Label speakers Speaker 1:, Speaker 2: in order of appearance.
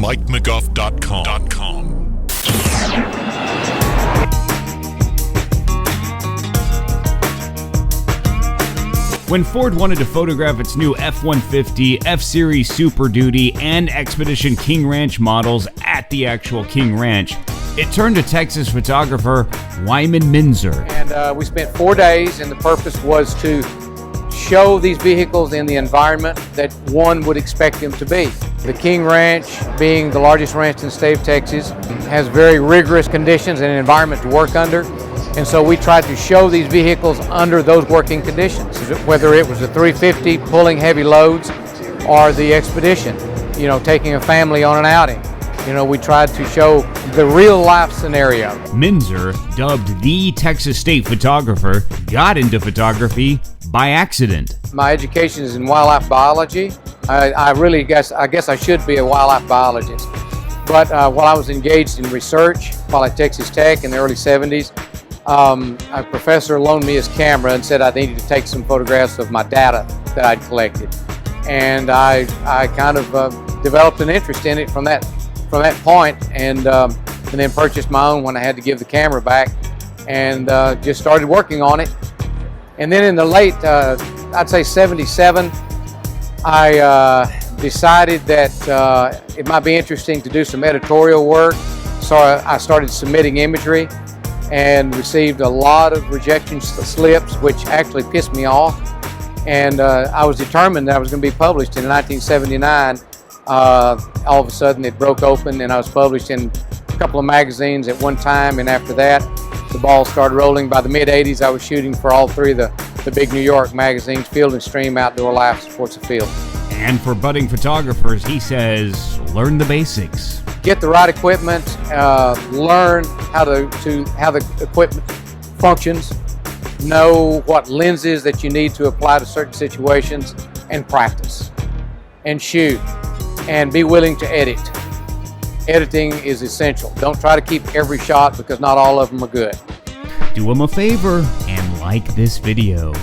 Speaker 1: MikeMcGuff.com.
Speaker 2: When Ford wanted to photograph its new F-150, F-Series Super Duty, and Expedition King Ranch models at the actual King Ranch, it turned to Texas photographer Wyman Meinzer.
Speaker 3: And we spent 4 days, and the purpose was to show these vehicles in the environment that one would expect them to be. The King Ranch, being the largest ranch in the state of Texas, has very rigorous conditions and environment to work under. And so we tried to show these vehicles under those working conditions, whether it was the 350 pulling heavy loads or the Expedition, taking a family on an outing. We tried to show the real life scenario.
Speaker 2: Meinzer, dubbed the Texas State photographer, got into photography by accident.
Speaker 3: My education is in wildlife biology. I guess I should be a wildlife biologist. But while I was engaged in research while at Texas Tech in the early 70s, a professor loaned me his camera and said I needed to take some photographs of my data that I'd collected. And I kind of developed an interest in it from that point, and then purchased my own when I had to give the camera back, and just started working on it. And then in the late, I'd say 77, I decided that it might be interesting to do some editorial work. So I started submitting imagery and received a lot of rejection slips, which actually pissed me off. And I was determined that I was going to be published in 1979. All of a sudden it broke open, and I was published in a couple of magazines at one time, and after that the ball started rolling. By the mid-80s I was shooting for all three of the big New York magazines, Field and Stream, Outdoor Life, Sports Afield.
Speaker 2: And for budding photographers, he says, learn the basics.
Speaker 3: Get the right equipment, learn how the equipment functions, know what lenses that you need to apply to certain situations, and practice, and shoot, and be willing to edit. Editing is essential. Don't try to keep every shot, because not all of them are good.
Speaker 2: Do him a favor and like this video.